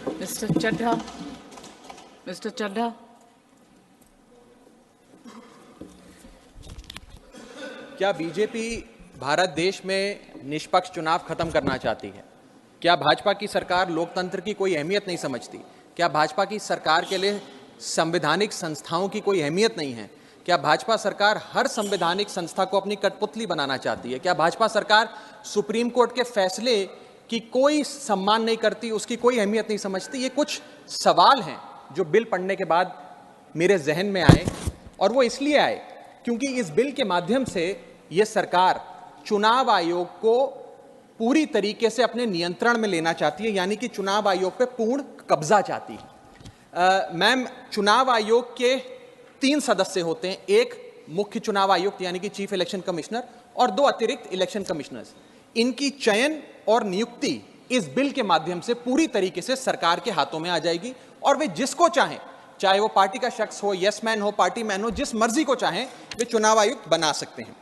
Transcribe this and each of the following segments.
Mr. Chadha. Mr. Chadha. क्या BJP Bharat देश में निष्पक्ष चुनाव खत्म करना चाहती है? क्या भाजपा की सरकार लोकतंत्र की कोई अहमियत नहीं समझती? क्या भाजपा की सरकार के लिए संवैधानिक संस्थाओं की कोई अहमियत नहीं है? क्या भाजपा सरकार हर संवैधानिक संस्था को अपनी कठपुतली बनाना चाहती है? क्या भाजपा सरकार सुप्रीम कोर्ट के फैसले की कोई सम्मान नहीं करती, उसकी कोई अहमियत नहीं समझती? ये कुछ सवाल हैं जो बिल पढ़ने के बाद मेरे जहन में आए, और वो इसलिए आए क्योंकि इस बिल के माध्यम से ये सरकार चुनाव आयोग को पूरी तरीके से अपने नियंत्रण में लेना चाहती है, यानी कि चुनाव आयोग पे पूर्ण कब्जा चाहती है। मैम, चुनाव आयोग के 3 सदस्य होते हैं, एक मुख्य चुनाव आयुक्त यानी कि चीफ इलेक्शन कमिश्नर और 2 अतिरिक्त इलेक्शन कमिश्नर्स। इनकी चयन और नियुक्ति इस बिल के माध्यम से पूरी तरीके से सरकार के हाथों में आ जाएगी, और वे जिसको चाहें, चाहे वो पार्टी का शख्स हो, यस मैन हो, पार्टी मैन हो, जिस मर्जी को चाहें वे चुनाव आयुक्त बना सकते हैं।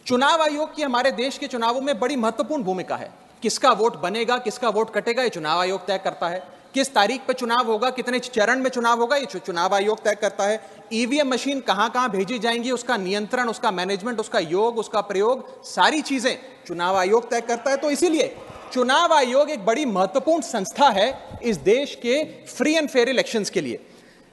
चुनाव आयोग की हमारे देश के चुनावों में बड़ी महत्वपूर्ण भूमिका है। किसका वोट बनेगा, किसका वोट कटेगा, ये चुनाव आयोग तय करता है। किस तारीख पर चुनाव होगा, कितने चरण में चुनाव होगा, ये चुनाव आयोग तय करता है। ईवीएम मशीन कहां कहां भेजी जाएंगी, उसका नियंत्रण, उसका मैनेजमेंट, उसका योग, उसका प्रयोग, सारी चीजें चुनाव आयोग तय करता है। तो इसीलिए चुनाव आयोग एक बड़ी महत्वपूर्ण संस्था है इस देश के फ्री एंड फेयर इलेक्शंस के लिए।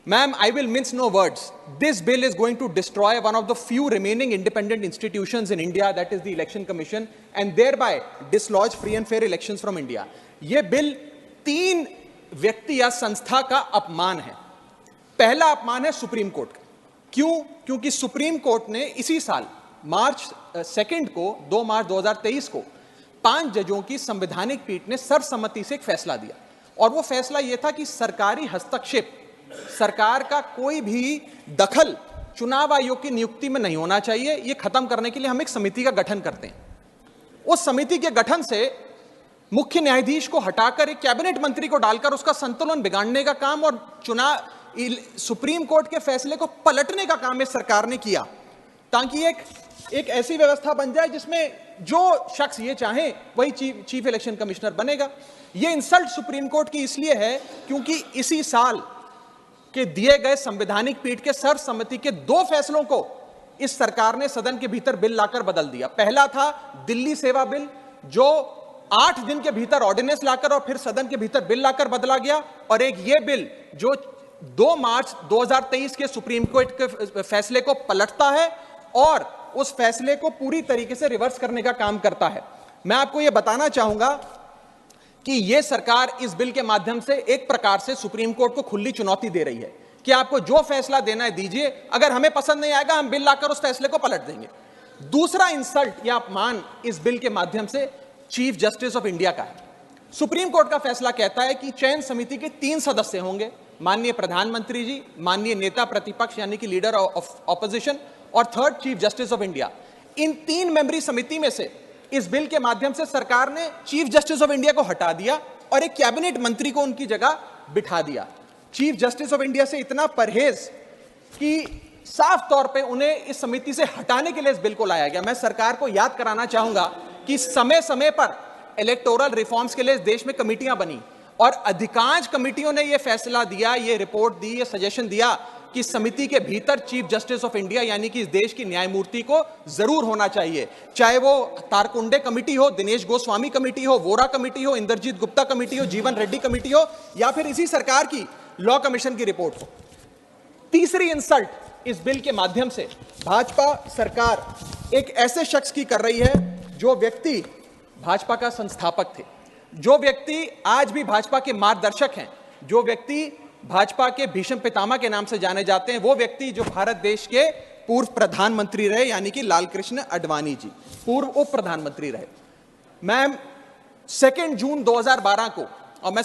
Ma'am, I will mince no words. This bill is going to destroy one of the few remaining independent institutions in India, that is the Election Commission, and thereby dislodge free and fair elections from India. ये bill 3 व्यक्ति या संस्था का अपमान है। पहला अपमान है सुप्रीम कोर्ट का। क्यों? क्योंकि सुप्रीम कोर्ट ने इसी साल मार्च 2 को 2 मार्च 2023 को 5 जजों की संवैधानिक पीठ ने सर्वसम्मति से एक फैसला दिया, और वो फैसला ये था कि सरकारी हस्तक्षेप, सरकार का कोई भी दखल चुनाव आयोग की नियुक्ति में नहीं होना चाहिए। यह खत्म करने के लिए हम एक समिति का गठन करते हैं। उस समिति के गठन से मुख्य न्यायाधीश को हटाकर एक कैबिनेट मंत्री को डालकर उसका संतुलन बिगाड़ने का काम और सुप्रीम कोर्ट के फैसले को पलटने का काम इस सरकार ने किया, ताकि एक ऐसी व्यवस्था बन जाए जिसमें जो शख्स ये चाहे वही चीफ इलेक्शन कमिश्नर बनेगा। यह इंसल्ट सुप्रीम कोर्ट की इसलिए है क्योंकि इसी साल के दिए गए संवैधानिक पीठ के सर्वसम्मति के 2 फैसलों को इस सरकार ने सदन के भीतर बिल लाकर बदल दिया। पहला था दिल्ली सेवा बिल, जो 8 दिन के भीतर ऑर्डिनेंस लाकर और फिर सदन के भीतर बिल लाकर बदला गया, और एक ये बिल जो 2 मार्च 2023 के सुप्रीम कोर्ट के फैसले को पलटता है और उस फैसले को पूरी तरीके से रिवर्स करने का काम करता है। मैं आपको यह बताना चाहूंगा कि यह सरकार इस बिल के माध्यम से एक प्रकार से सुप्रीम कोर्ट को खुली चुनौती दे रही है कि आपको जो फैसला देना है दीजिए, अगर हमें पसंद नहीं आएगा हम बिल लाकर उस फैसले को पलट देंगे। दूसरा इंसल्ट या अपमान इस बिल के माध्यम से चीफ जस्टिस ऑफ इंडिया का है। सुप्रीम कोर्ट का फैसला कहता है कि चयन समिति के 3 सदस्य होंगे, माननीय प्रधानमंत्री जी, माननीय नेता प्रतिपक्ष यानी कि लीडर ऑफ ऑपोजिशन, और 3rd chief justice of India. इन 3 मेंबरी समिति में से इस बिल के माध्यम से सरकार ने चीफ जस्टिस ऑफ इंडिया को हटा दिया और एक कैबिनेट मंत्री को उनकी जगह बिठा दिया। चीफ जस्टिस ऑफ इंडिया से इतना परहेज कि साफ तौर पे उन्हें इस समिति से हटाने के लिए इस बिल को लाया गया। मैं सरकार को याद कराना चाहूंगा कि समय समय पर इलेक्टोरल रिफॉर्म्स के लिए इस देश में कमेटियां बनी, और अधिकांश कमेटियों ने यह फैसला दिया, यह रिपोर्ट दी, यह सजेशन दिया कि समिति के भीतर चीफ जस्टिस ऑफ इंडिया यानी कि इस देश की न्यायमूर्ति को जरूर होना चाहिए। चाहे वो तारकुंडे कमेटी हो, दिनेश गोस्वामी कमेटी हो, वोरा कमेटी हो, इंद्रजीत गुप्ता कमेटी हो, जीवन रेड्डी कमेटी हो, या फिर इसी सरकार की लॉ कमीशन की रिपोर्ट हो। तीसरी इंसल्ट इस बिल के माध्यम से भाजपा सरकार एक ऐसे शख्स की कर रही है जो व्यक्ति भाजपा का संस्थापक थे, जो व्यक्ति आज भी भाजपा के मार्गदर्शक हैं, जो व्यक्ति भाजपा के भीष्म पितामह के नाम से जाने जाते हैं, वो व्यक्ति जो भारत देश के पूर्व प्रधानमंत्री रहे यानी कि लालकृष्ण आडवाणी जी, पूर्व उप प्रधानमंत्री रहे। मैम, 2 जून 2012 को, और मैं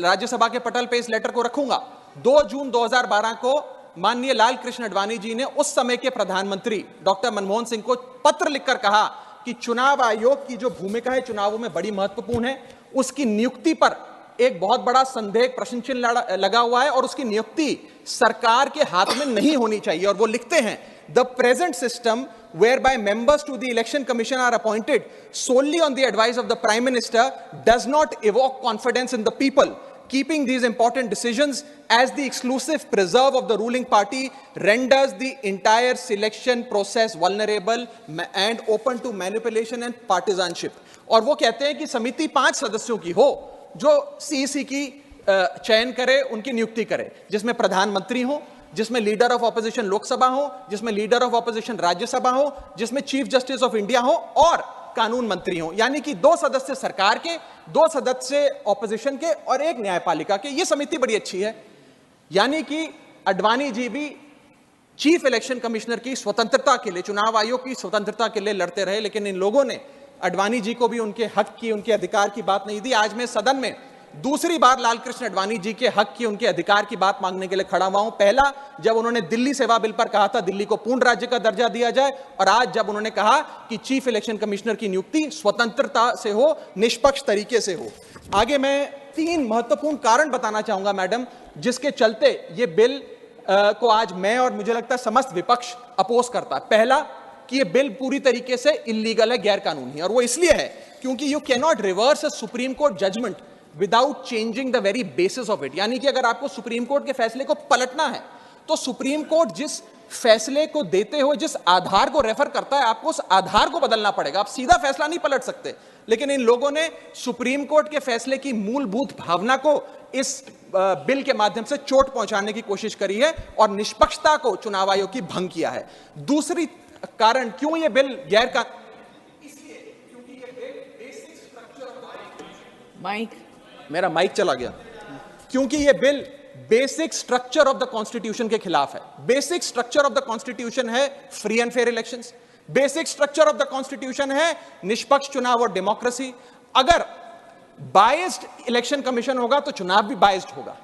राज्यसभा के पटल पे इस लेटर को रखूंगा, 2 जून 2012 को माननीय लालकृष्ण आडवाणी जी ने उस समय के प्रधानमंत्री डॉक्टर मनमोहन सिंह को पत्र लिखकर कहा कि चुनाव आयोग की जो भूमिका है चुनावों में बड़ी महत्वपूर्ण है, उसकी नियुक्ति पर एक बहुत बड़ा संदेह, प्रश्न चिन्ह लगा हुआ है, और उसकी नियुक्ति सरकार के हाथ में नहीं होनी चाहिए। और वो लिखते हैं, the present system whereby members to the election commission are appointed solely on the advice of the prime minister does not evoke confidence in the people. keeping these important decisions as the exclusive preserve of the ruling party renders the entire selection process vulnerable and open to manipulation and partisanship. और वो कहते हैं कि समिति 5 सदस्यों की हो जो सीईसी की चयन करे, उनकी नियुक्ति करे, जिसमें प्रधानमंत्री हो, जिसमें लीडर ऑफ ऑपोजिशन लोकसभा हो, जिसमें लीडर ऑफ ऑपोजिशन राज्यसभा हो, जिसमें चीफ जस्टिस ऑफ इंडिया हो और कानून मंत्री हो। यानी कि 2 सदस्य सरकार के, 2 सदस्य ऑपोजिशन के और 1 न्यायपालिका के। ये समिति बड़ी अच्छी है। यानी कि अडवाणी जी भी चीफ इलेक्शन कमिश्नर की स्वतंत्रता के लिए, चुनाव आयोग की स्वतंत्रता के लिए लड़ते रहे, लेकिन इन लोगों ने अडवाणी जी को भी उनके हक की, उनके अधिकार की बात नहीं दी। आज मैं सदन में दूसरी बार लालकृष्ण अडवाणी जी के हक की, उनके अधिकार की बात मांगने के लिए खड़ा हुआ हूं। पहला जब उन्होंने दिल्ली सेवा बिल पर कहा था दिल्ली को पूर्ण राज्य का दर्जा दिया जाए, और आज जब उन्होंने कहा कि चीफ इलेक्शन कमिश्नर की नियुक्ति स्वतंत्रता से हो, निष्पक्ष तरीके से हो। आगे मैं 3 महत्वपूर्ण कारण बताना चाहूंगा मैडम, जिसके चलते ये बिल को आज मैं और मुझे लगता है समस्त विपक्ष अपोज करता है। पहला कि ये बिल पूरी तरीके से इलीगल है, गैर कानूनी है, और वो इसलिए है क्योंकि you can not reverse a supreme court judgement without changing the very basis of it. यानी कि अगर आपको सुप्रीम कोर्ट के फैसले को पलटना है तो सुप्रीम कोर्ट जिस फैसले को देते हुए जिस आधार को रेफर करता है, आपको उस आधार को बदलना पड़ेगा। आप सीधा फैसला नहीं पलट सकते। लेकिन इन लोगों ने सुप्रीम कोर्ट के फैसले की मूलभूत भावना को इस बिल के माध्यम से चोट पहुंचाने की कोशिश करी है और निष्पक्षता को चुनाव आयोग की भंग किया है। दूसरी कारण क्यों ये बिल गैर का, इसलिए क्योंकि ये बिल बेसिक स्ट्रक्चर, मेरा माइक चला गया, क्योंकि ये bill basic structure of the constitution के खिलाफ है। Basic structure of the constitution है free and fair elections, basic structure of the constitution है निष्पक्ष चुनाव और डेमोक्रेसी। अगर बायस्ड इलेक्शन कमीशन होगा तो चुनाव भी बायस्ड होगा।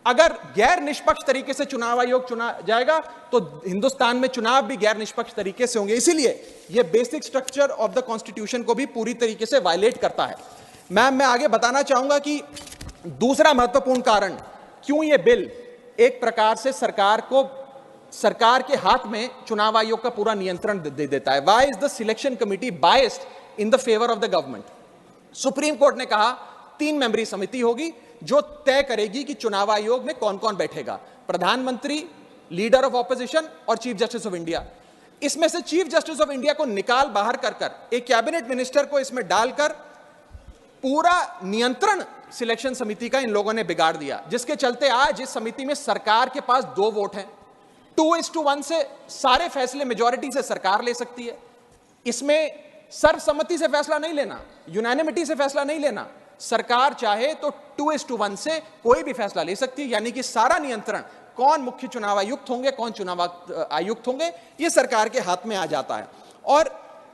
अगर गैर निष्पक्ष तरीके से चुनाव आयोग चुना जाएगा तो हिंदुस्तान में चुनाव भी गैर निष्पक्ष तरीके से होंगे। इसीलिए यह basic structure of the constitution को भी पूरी तरीके से वायलेट करता है। मैं आगे बताना चाहूंगा कि दूसरा महत्वपूर्ण कारण क्यों यह बिल एक प्रकार से सरकार के हाथ में चुनाव आयोग का पूरा नियंत्रण दे देता है। Why is the selection committee biased in the favour of the government? Supreme court ने कहा 3 मेंबरी समिति होगी जो तय करेगी कि चुनाव आयोग में कौन कौन बैठेगा, प्रधानमंत्री, लीडर ऑफ ऑपोजिशन और चीफ जस्टिस ऑफ इंडिया। इसमें से चीफ जस्टिस ऑफ इंडिया को निकाल बाहर कर एक कैबिनेट मिनिस्टर को इसमें डालकर पूरा नियंत्रण सिलेक्शन समिति का इन लोगों ने बिगाड़ दिया, जिसके चलते आज इस समिति में सरकार के पास 2 वोट हैं। 2:1 से सारे फैसले मेजॉरिटी से सरकार ले सकती है। इसमें सर्वसम्मति से फैसला नहीं लेना, यूनानिमिटी से फैसला नहीं लेना। सरकार चाहे तो 2:1 से कोई भी फैसला ले सकती है। यानी कि सारा नियंत्रण कौन मुख्य चुनाव आयुक्त होंगे, कौन चुनाव आयुक्त होंगे, यह सरकार के हाथ में आ जाता है। और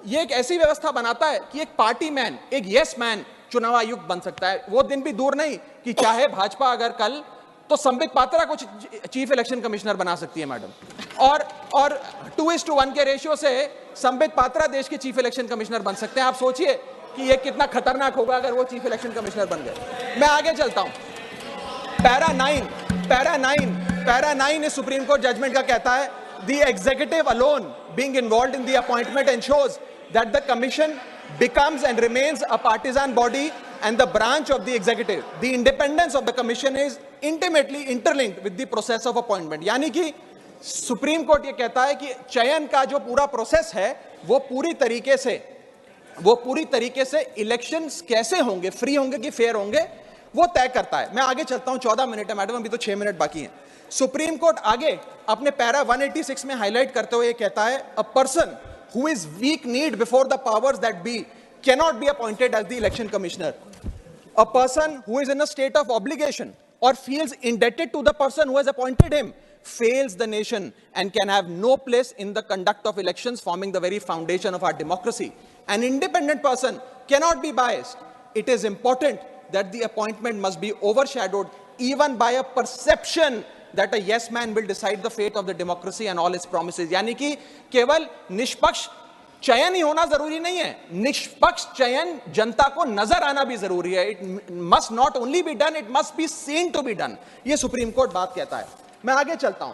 यह एक ऐसी व्यवस्था बनाता है कि एक पार्टी मैन, एक यस मैन चुनाव आयुक्त बन सकता है। वो दिन भी दूर नहीं कि चाहे भाजपा अगर कल तो संबित पात्रा को चीफ इलेक्शन कमिश्नर बना सकती है मैडम, और 2:1 के रेशियो से संबित पात्रा देश के चीफ इलेक्शन कमिश्नर बन सकते हैं। आप सोचिए कि यह कितना खतरनाक होगा अगर वो चीफ इलेक्शन कमिश्नर बन गए। मैं आगे चलता हूं। पैरा 9 इस सुप्रीम कोर्ट जजमेंट का कहता है, the executive alone being involved in the appointment ensures that the commission becomes and remains a partisan body and the branch of the executive. The independence of the commission is intimately interlinked with the process of appointment. यानी कि supreme court ये कहता है कि चयन का जो पूरा प्रोसेस है वो पूरी तरीके से इलेक्शंस कैसे होंगे, फ्री होंगे कि फेयर होंगे, वो तय करता है। मैं आगे चलता हूं, 14 मिनट है मैडम, अभी तो 6 मिनट बाकी हैं। सुप्रीम कोर्ट आगे अपने पैरा 186 में हाईलाइट करते हुए कहता है, a person who is weak kneed before the powers that be cannot be appointed as the election commissioner. A person who is in a state of obligation or feels indebted to the person who has appointed him fails the nation and can have no place in the conduct of elections, forming the very foundation of our democracy. An independent person cannot be biased. It is important that the appointment must be overshadowed even by a perception that a yes man will decide the fate of the democracy and all its promises. यानी कि केवल निष्पक्ष चयन ही होना जरूरी नहीं है, निष्पक्ष चयन जनता को नजर आना भी जरूरी है। It must not only be done, it must be seen to be done. ये सुप्रीम कोर्ट बात कहता है। मैं आगे चलता हूं।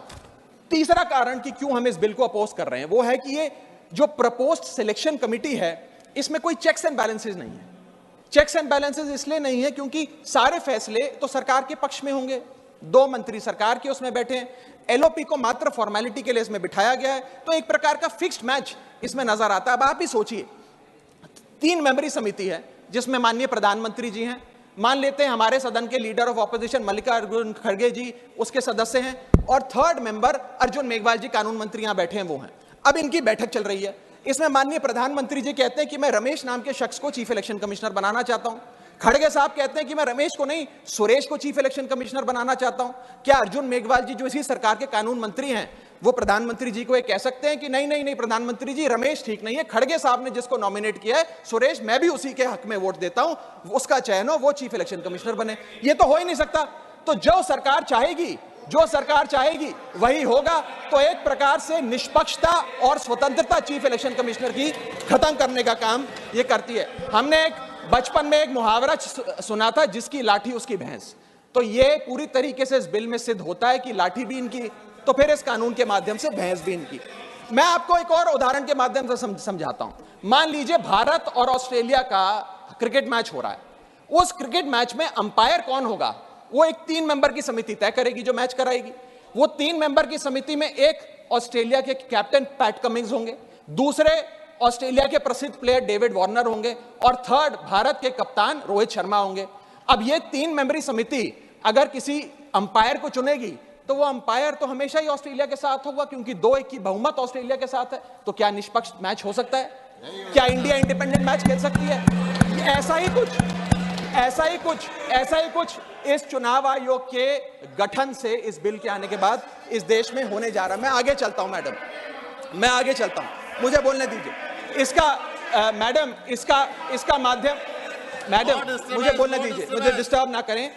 तीसरा कारण कि क्यों हम इस बिल को अपोज कर रहे हैं वो है कि ये जो प्रपोज्ड सिलेक्शन कमिटी है इसमें कोई चेक्स एंड बैलेंसेस नहीं है। चेक्स एंड बैलेंसेस इसलिए नहीं है क्योंकि सारे फैसले तो सरकार के पक्ष में होंगे, 2 मंत्री सरकार के उसमें बैठे हैं, एलओपी को मात्र फॉर्मेलिटी के लिए इसमें बिठाया गया है, तो एक प्रकार का फिक्स्ड मैच इसमें नजर आता है। अब आप ही सोचिए, 3 मेंबरी समिति है जिसमें माननीय प्रधानमंत्री जी हैं, मान लेते हैं हमारे सदन के लीडर ऑफ ऑपोजिशन मल्लिकार्जुन खड़गे जी उसके सदस्य हैं, और 3rd मेंबर अर्जुन मेघवाल जी कानून मंत्री यहां बैठे हैं वो हैं। अब इनकी बैठक चल रही है, इसमें माननीय प्रधानमंत्री जी कहते हैं कि मैं रमेश नाम के शख्स को चीफ इलेक्शन कमिश्नर बनाना चाहता हूं। खड़गे साहब कहते हैं कि मैं रमेश को नहीं सुरेश को चीफ इलेक्शन कमिश्नर बनाना चाहता हूं। क्या अर्जुन मेघवाल जी जो इसी सरकार के कानून मंत्री हैं वो प्रधानमंत्री जी को ये कह सकते हैं कि नहीं नहीं नहीं प्रधानमंत्री जी रमेश ठीक नहीं है, खड़गे साहब ने जिसको नॉमिनेट किया है सुरेश, मैं भी उसी के हक में वोट देता हूं, उसका चयन हो, वो चीफ इलेक्शन कमिश्नर बने? ये तो हो ही नहीं सकता। तो जो सरकार चाहेगी वही होगा। तो एक प्रकार से निष्पक्षता और स्वतंत्रता चीफ इलेक्शन कमिश्नर की खत्म करने का काम ये करती है। हमने एक बचपन में एक मुहावरा सुना था, जिसकी लाठी उसकी भैंस। तो ये पूरी तरीके से इस बिल में सिद्ध होता है कि लाठी भी इनकी, तो फिर इस कानून के माध्यम से भैंस भी इनकी। मैं आपको एक और उदाहरण के माध्यम से समझाता हूं। मान लीजिए भारत और ऑस्ट्रेलिया का क्रिकेट मैच हो रहा है, उस क्रिकेट मैच में अंपायर कौन होगा वो एक 3 मेंबर की समिति तय करेगी जो मैच कराएगी। वो 3 मेंबर की समिति में एक ऑस्ट्रेलिया के कैप्टन पैट कमिंग्स होंगे, दूसरे ऑस्ट्रेलिया के प्रसिद्ध प्लेयर डेविड वार्नर होंगे, और 3rd भारत के कप्तान रोहित शर्मा होंगे। अब ये 3 मेंबरी समिति अगर किसी अंपायर को चुनेगी तो वो अंपायर तो हमेशा ही ऑस्ट्रेलिया के साथ होगा, क्योंकि 2-1 की बहुमत ऑस्ट्रेलिया के साथ है। तो क्या निष्पक्ष मैच हो सकता है? क्या इंडिया इंडिपेंडेंट मैच खेल सकती है? ऐसा ही कुछ इस चुनाव आयोग के गठन से, इस बिल के आने के बाद इस देश में होने जा रहा है। मैं आगे चलता हूं मैडम, मुझे बोलने दीजिए। इसका माध्यम, मैडम मुझे बोलने दीजिए, मुझे डिस्टर्ब ना करें।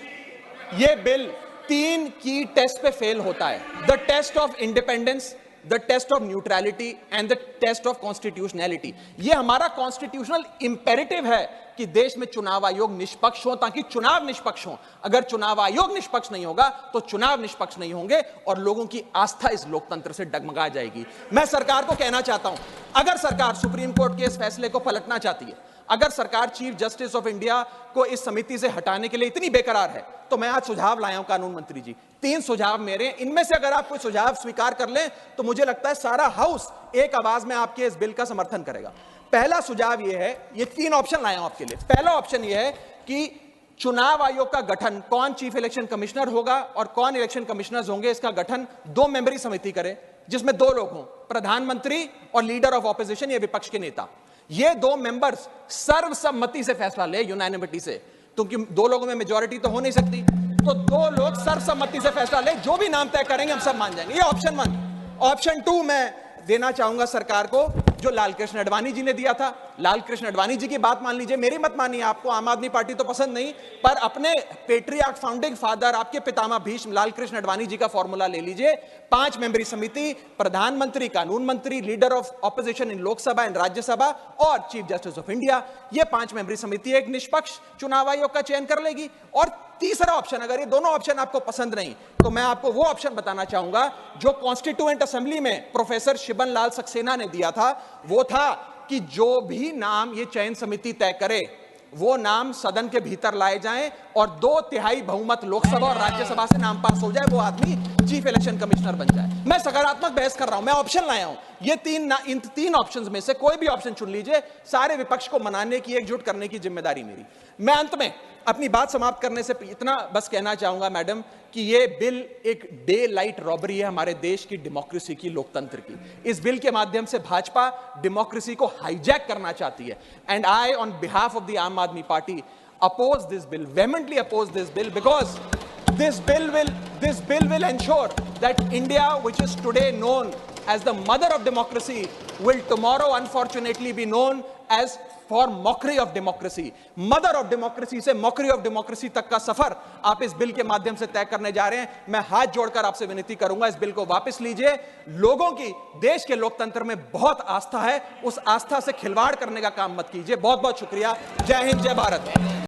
ये बिल 3 की टेस्ट पे फेल होता है, the test of independence, the test of neutrality and the test of constitutionality. ये हमारा कॉन्स्टिट्यूशनल इंपेरेटिव है कि देश में चुनाव आयोग निष्पक्ष हो, ताकि चुनाव निष्पक्ष हो। अगर चुनाव आयोग निष्पक्ष नहीं होगा तो चुनाव निष्पक्ष नहीं होंगे और लोगों की आस्था इस लोकतंत्र से डगमगा जाएगी। मैं सरकार को कहना चाहता हूं, अगर सरकार सुप्रीम कोर्ट के इस फैसले को पलटना चाहती है, अगर सरकार चीफ जस्टिस ऑफ इंडिया को इस समिति से हटाने के लिए इतनी बेकरार है, तो मैं आज सुझाव लाया हूं कानून मंत्री जी। 3 सुझाव मेरे, इनमें से अगर आप कोई सुझाव स्वीकार कर लें तो मुझे लगता है सारा हाउस एक आवाज में आपके इस बिल का समर्थन करेगा। पहला सुझाव यह है, ये 3 ऑप्शन लाया हूं आपके लिए। पहला ऑप्शन यह है कि चुनाव आयोग का गठन, कौन चीफ इलेक्शन कमिश्नर होगा और कौन इलेक्शन कमिश्नर्स होंगे, इसका गठन 2 मेंबरी समिति करे, जिसमें 2 लोग हों, प्रधानमंत्री और लीडर ऑफ ऑपोजिशन, ये विपक्ष के नेता। ये 2 मेंबर्स सर्वसम्मति से फैसला ले, यूनानिमिटी से, क्योंकि 2 लोगों में मेजॉरिटी तो हो नहीं सकती, तो 2 लोग सर्वसम्मति से फैसला ले, जो भी नाम तय करेंगे हम सब मान जाएंगे। ये ऑप्शन 1। ऑप्शन 2 मैं देना चाहूंगा सरकार को, जो लालकृष्ण अडवाणी जी ने दिया था। लालकृष्ण अडवाणी जी की बात मान लीजिए, मेरी मत मानिए, आपको आम आदमी पार्टी तो पसंद नहीं, पर अपने पेट्रियार्क फाउंडिंग फादर, आपके पितामह भीष्म लालकृष्ण अडवाणी जी का फॉर्मूला ले लीजिए। 5 मेंबरी समिति, प्रधानमंत्री, कानून मंत्री, leader of opposition in Lok Sabha and Rajya Sabha और चीफ जस्टिस ऑफ इंडिया। ये 5 मेंबरी समिति एक निष्पक्ष चुनाव आयोग का चयन कर लेगी। और तीसरा ऑप्शन, अगर ये दोनों ऑप्शन आपको पसंद नहीं, तो मैं आपको वो ऑप्शन बताना चाहूंगा जो कॉन्स्टिट्यूएंट असेंबली में प्रोफेसर शिबन लाल सक्सेना ने दिया था। वो था कि जो भी नाम ये चयन समिति तय करे, वो नाम सदन के भीतर लाए जाएं और 2/3 बहुमत लोकसभा और राज्यसभा से नाम पास हो जाए, वो आदमी चीफ इलेक्शन कमिश्नर बन जाए। मैं सकारात्मक बहस कर रहा हूं, मैं ऑप्शन लाया हूं। ये इन 3 ऑप्शंस में से कोई भी ऑप्शन चुन लीजिए, सारे विपक्ष को मनाने की, एकजुट करने की जिम्मेदारी मेरी। मैं अंत में अपनी बात समाप्त करने से इतना बस कहना चाहूंगा मैडम, कि ये बिल एक डे लाइट रॉबरी है हमारे देश की डेमोक्रेसी की, लोकतंत्र की। इस बिल के माध्यम से भाजपा डेमोक्रेसी को हाईजैक करना चाहती है। And I on behalf of the आम आदमी party oppose this bill, vehemently oppose this bill, because this bill will ensure that India, which is today known as the mother of democracy, will tomorrow unfortunately be known as for mockery of democracy. Mother of democracy से mockery of democracy तक का सफर आप इस bill के माध्यम से तय करने जा रहे हैं। मैं हाथ जोड़कर आपसे विनती करूंगा, इस बिल को वापस लीजिए। लोगों की देश के लोकतंत्र में बहुत आस्था है, उस आस्था से खिलवाड़ करने का काम मत कीजिए। बहुत बहुत शुक्रिया। जय हिंद, जय भारत।